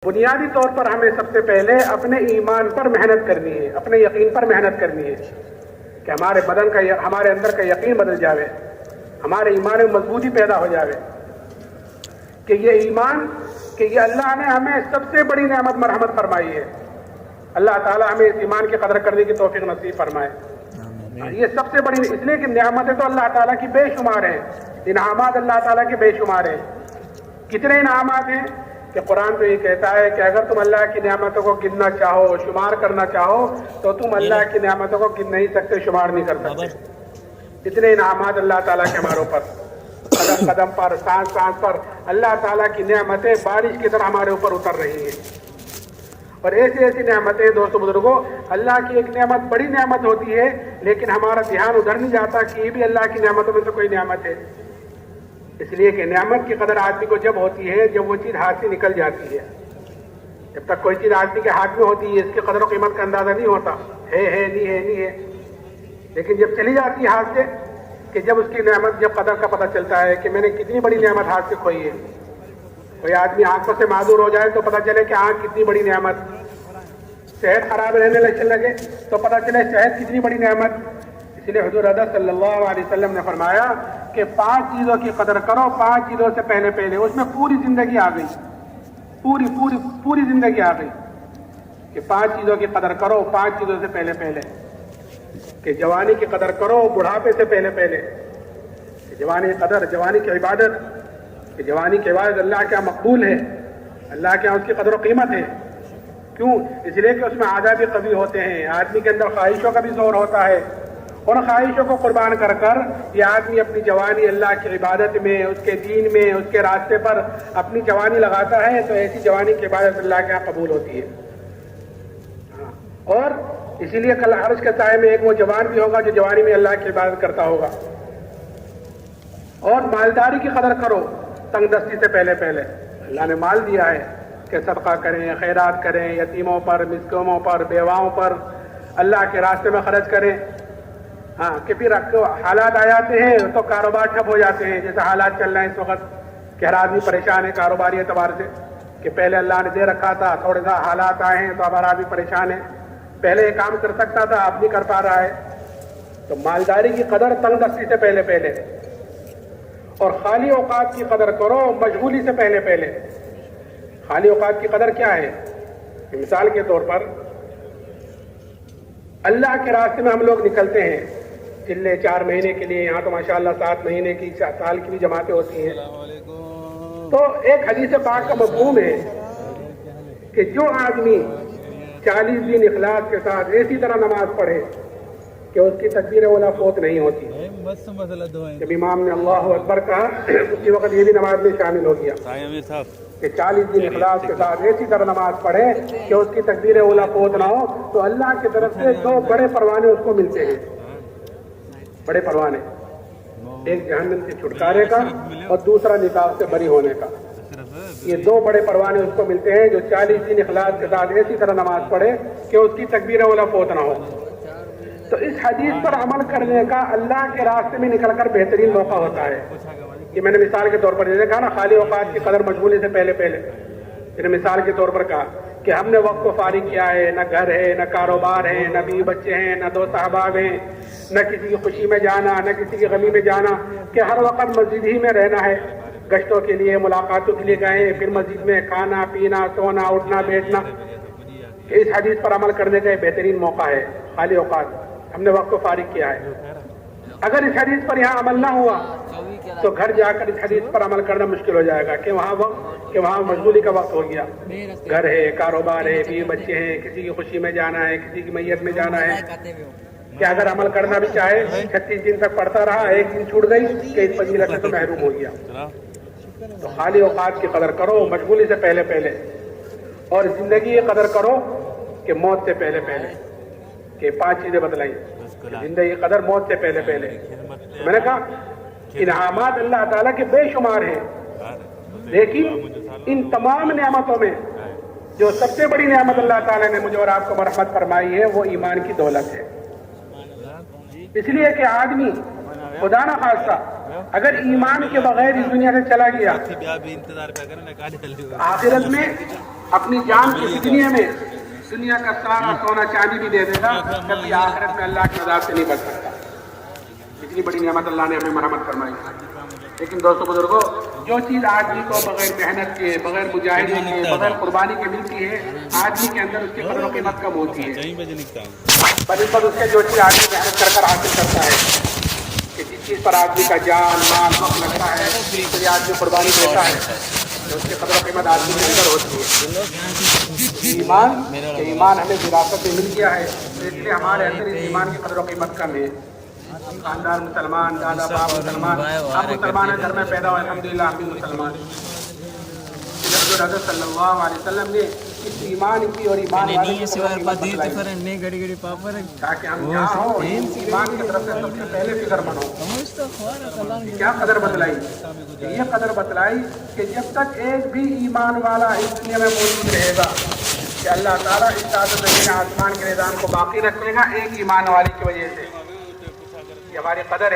بنیادی طور پر ہمیں سب سے پہلے اپنے ایمان پر محنت کرنی ہے، اپنے یقین پر محنت کرنی ہے کہ ہمارے بدن کا، ہمارے اندر کا یقین بدل جاوے، ہمارے ایمان میں مضبوطی پیدا ہو جاوے کہ یہ ایمان، کہ یہ اللہ نے ہمیں سب سے بڑی نعمت مرحمت فرمائی ہے۔ اللہ تعالیٰ ہمیں اس ایمان کی قدر کرنے کی توفیق نصیب فرمائے۔ یہ سب سے بڑی، اس لیے کہ نعمتیں تو اللہ تعالیٰ کی بے شمار ہیں، انعامات اللہ تعالیٰ کے بے شمار ہیں۔ کتنے انعامات ہیں کہ قرآن تو یہ کہتا ہے کہ اگر تم اللہ کی نعمتوں کو گننا چاہو، شمار کرنا چاہو، تو تم اللہ کی نعمتوں کو گن نہیں سکتے، شمار نہیں کر سکتے۔ اتنے انعامات اللہ تعالیٰ کے ہمارے اوپر، قدم قدم پر، سانس سانس پر اللہ تعالیٰ کی نعمتیں بارش کی طرح ہمارے اوپر اتر رہی ہیں۔ اور ایسی ایسی نعمتیں دوستو بزرگوں، اللہ کی ایک نعمت بڑی نعمت ہوتی ہے لیکن ہمارا دھیان ادھر نہیں جاتا کہ یہ بھی اللہ کی نعمتوں میں سے کوئی نعمت ہے۔ اس لیے کہ نعمت کی قدر آدمی کو جب ہوتی ہے جب وہ چیز ہاتھ سے نکل جاتی ہے۔ جب تک کوئی چیز آدمی کے ہاتھ میں ہوتی ہے اس کی قدر و قیمت کا اندازہ نہیں ہوتا، ہے نہیں ہے۔ لیکن جب چلی جاتی ہے ہاتھ سے، کہ جب اس کی نعمت، جب قدر کا پتہ چلتا ہے کہ میں نے کتنی بڑی نعمت ہاتھ سے کھوئی ہے۔ کوئی آدمی آنکھوں سے معذور ہو جائے تو پتہ چلے کہ آنکھ کتنی بڑی نعمت، صحت خراب رہنے لگے تو پتہ چلے صحت کتنی بڑی نعمت۔ اس لیے حضور اقدس صلی اللہ علیہ وسلم نے فرمایا کہ 5 چیزوں کی قدر کرو، 5 چیزوں سے پہلے، اس میں پوری زندگی آ گئی، پوری زندگی آ گئی کہ 5 چیزوں کی قدر کرو، 5 چیزوں سے پہلے، کہ جوانی کی قدر کرو بڑھاپے سے پہلے، کہ جوانی کی قدر، جوانی کی عبادت، کہ جوانی کی عبادت اللہ کے یہاں مقبول ہے، اللہ کے یہاں اس کی قدر و قیمت ہے۔ کیوں؟ اس لیے کہ اس میں عادات بھی قوی ہوتے ہیں، آدمی کے اندر خواہشوں کا بھی زور ہوتا ہے، اور خواہشوں کو قربان کر یہ آدمی اپنی جوانی اللہ کی عبادت میں، اس کے دین میں، اس کے راستے پر اپنی جوانی لگاتا ہے تو ایسی جوانی کی عبادت اللہ کے یہاں قبول ہوتی ہے۔ اور اسی لیے کل عرش کے سائے میں ایک وہ جوان بھی ہوگا جو جوانی میں اللہ کی عبادت کرتا ہوگا۔ اور مالداری کی قدر کرو تنگ دستی سے پہلے، اللہ نے مال دیا ہے کہ صدقہ کریں، خیرات کریں، یتیموں پر، مسکینوں پر، بیواؤں پر اللہ کے راستے میں خرچ کریں۔ کہ پھر حالات آ جاتے ہیں تو کاروبار ٹھپ ہو جاتے ہیں، جیسے حالات چل رہے ہیں اس وقت کہ ہر آدمی پریشان ہے کاروباری اعتبار سے، کہ پہلے اللہ نے دے رکھا تھا، تھوڑے سا حالات آئے ہیں تو اب ہر آدمی پریشان ہے، پہلے یہ کام کر سکتا تھا اب نہیں کر پا رہا ہے۔ تو مالداری کی قدر تنگ دستی سے پہلے، اور خالی اوقات کی قدر کرو مشغولی سے پہلے۔ خالی اوقات کی قدر کیا ہے؟ مثال کے طور پر اللہ کے راستے میں ہم لوگ نکلتے ہیں چلے 4 مہینے کے لیے، یہاں تو ماشاءاللہ 7 مہینے کی، سال کی بھی جماعتیں ہوتی ہیں۔ تو ایک حدیث پاک کا مفہوم ہے کہ جو آدمی 40 دن اخلاص کے ساتھ ایسی طرح نماز پڑھے کہ اس کی تکبیر اولیٰ فوت نہیں ہوتی، جب امام نے اللہ اکبر کہا اسی وقت یہ بھی نماز میں شامل ہو گیا کہ 40 دن اخلاص کے ساتھ ایسی طرح نماز پڑھے کہ اس کی تکبیر اولیٰ فوت نہ ہو، تو اللہ کی طرف سے 2 بڑے پروانے اس کو ملتے ہیں، بڑے پروانے، ایک جہنم سے چھٹکارے کا اور دوسرا نکاح سے بری ہونے کا۔ یہ 2 بڑے پروانے اس کو ملتے ہیں جو 40 دن اخلاص کے ساتھ ایسی طرح نماز پڑھے کہ اس کی تکبیر اولیٰ فوت نہ ہو۔ تو اس حدیث پر عمل کرنے کا اللہ کے راستے میں نکل کر بہترین موقع ہوتا ہے۔ کہ میں نے مثال کے طور پر جیسے کہا نا خالی اوقات کی قدر مشغولی سے پہلے، میں نے مثال کے طور پر کہا کہ ہم نے وقت کو فارغ کیا ہے، نہ گھر ہے، نہ کاروبار ہے، نہ بیوی بچے ہیں، نہ دوست احباب ہیں، نہ کسی کی خوشی میں جانا، نہ کسی کی غمی میں جانا، کہ ہر وقت مسجد ہی میں رہنا ہے، گشتوں کے لیے، ملاقاتوں کے لیے گئے، پھر مسجد میں کھانا پینا، سونا، اٹھنا بیٹھنا۔ اس حدیث پر عمل کرنے کا یہ بہترین موقع ہے، خالی اوقات ہم نے وقت کو فارغ کیا ہے۔ اگر اس حدیث پر یہاں عمل نہ ہوا تو گھر جا کر اس حدیث پر عمل کرنا مشکل ہو جائے گا کہ وہاں مشغولی کا وقت ہو گیا، گھر ہے، کاروبار ہے، بیوی بچے ہیں، کسی کی خوشی میں جانا ہے، کسی کی میت میں جانا ہے، کہ اگر عمل کرنا بھی چاہے 36 دن تک پڑھتا رہا، ایک دن چھوٹ گئی کہ اس فضیلت سے تو محروم ہو گیا۔ تو خالی اوقات کی قدر کرو مشغولی سے پہلے، اور زندگی کی قدر کرو کہ موت سے پہلے، کہ 5 چیزیں بتلائیں زندگی کی قدر موت سے پہلے۔ میں نے کہا انعامات اللہ تعالیٰ کے بے شمار ہیں، لیکن ان تمام نعمتوں میں جو سب سے بڑی نعمت اللہ تعالیٰ نے مجھے اور آپ کو مرحمت فرمائی ہے وہ ایمان کی دولت ہے۔ اس لیے کہ آدمی خدا نہ خواستہ اگر ایمان کے بغیر اس دنیا سے چلا گیا آخرت میں اپنی جان کی فدیے میں دنیا کا سارا سونا چاندی بھی دے دے گا، کبھی آخرت میں اللہ کے عذاب سے نہیں بچ سکتا۔ اتنی بڑی نعمت اللہ نے ہمیں مرحمت فرمائی۔ لیکن دوستو بزرگوں، جو چیز آدمی کو بغیر محنت کے، بغیر مجاہدے کے، بغیر قربانی کے ملتی ہے، آدمی کے اندر اس کی قدر و قیمت کم ہوتی ہے۔ بنسبت اس کے جو چیز آدمی محنت کر حاصل کرتا ہے، کہ جس چیز پر آدمی کا جان مال وقت لگتا ہے، اس لیے آدمی قربانی دیتا ہے، اس کی قدر و قیمت آدمی کے اندر ہوتی ہے۔ ایمان ہمیں وراثت میں مل گیا ہے، اس لیے ہمارے اندر اس ایمان کی قدر و قیمت کم ہے۔ خاندان مسلمان، دادا باپ مسلمان، ہم مسلمان ہیں، گھر میں پیدا ہوئے، الحمدللہ ہم بھی مسلمان ہیں۔ حضرت صلی اللہ علیہ وسلم نے اس ایمان کی اور ایمان والے کی تاکہ ہم یہاں ہوں، ایمان کی طرف سے سب سے پہلے فکر مند ہوں۔ کیا قدر بتلائی؟ یہ قدر بتلائی کہ جب تک ایک بھی ایمان والا اس دنیا میں موجود رہے گا کہ اللہ تعالیٰ اس ساتھ زمین آسمان کے نظام کو باقی رکھے گا ایک ایمان والے کی وجہ سے۔ یہ ہماری قدر ہے۔